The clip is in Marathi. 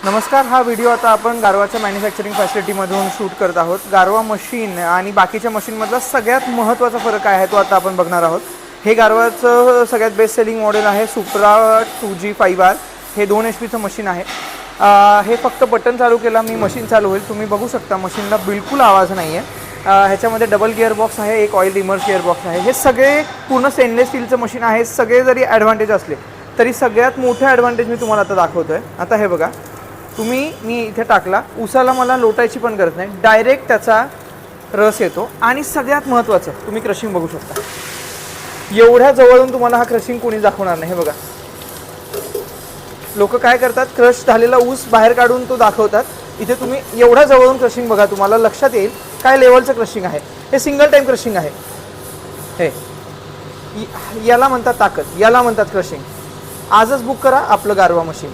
नमस्कार. हा व्हिडिओ आता आपण गारवाच्या मॅन्युफॅक्चरिंग फॅसिलिटीमधून शूट करत आहोत. गारवा मशीन आणि बाकीच्या मशीनमधला सगळ्यात महत्त्वाचा फरक काय आहे तो आता आपण बघणार आहोत. हे गारवाचं सगळ्यात बेस्ट सेलिंग मॉडेल आहे सुप्रा 2G5R. हे 2 HP मशीन आहे. हे फक्त बटन चालू केला मी मशीन चालू होईल. तुम्ही बघू शकता मशीनला बिलकुल आवाज नाही आहे. ह्याच्यामध्ये डबल गिअर बॉक्स आहे, एक ऑइल रिमर्स गिअर बॉक्स आहे. हे सगळे पूर्ण स्टेनलेस स्टीलचं मशीन आहे. सगळे जरी ॲडव्हान्टेज असले तरी सगळ्यात मोठे ॲडव्हान्टेज मी तुम्हाला आता दाखवतो आहे. आता हे बघा, मी इथे टाकला, उसाला मला लोटायची पण गरज नाही, डायरेक्ट त्याचा रस येतो. आणि सगळ्यात महत्त्वाचं तुम्ही क्रशिंग बघू शकता. एवढ्या जवळून तुम्हाला हा क्रशिंग कोणी दाखवणार नाही. हे बघा, लोक काय करतात, क्रश झालेला ऊस बाहेर काढून तो दाखवतात. इथे तुम्ही एवढ्या जवळून क्रशिंग बघा, तुम्हाला लक्षात येईल काय लेवलचं क्रशिंग आहे. हे सिंगल टाईम क्रशिंग आहे. हे याला म्हणतात ताकद, याला म्हणतात क्रशिंग. आजच बुक करा आपलं गारवा मशीन.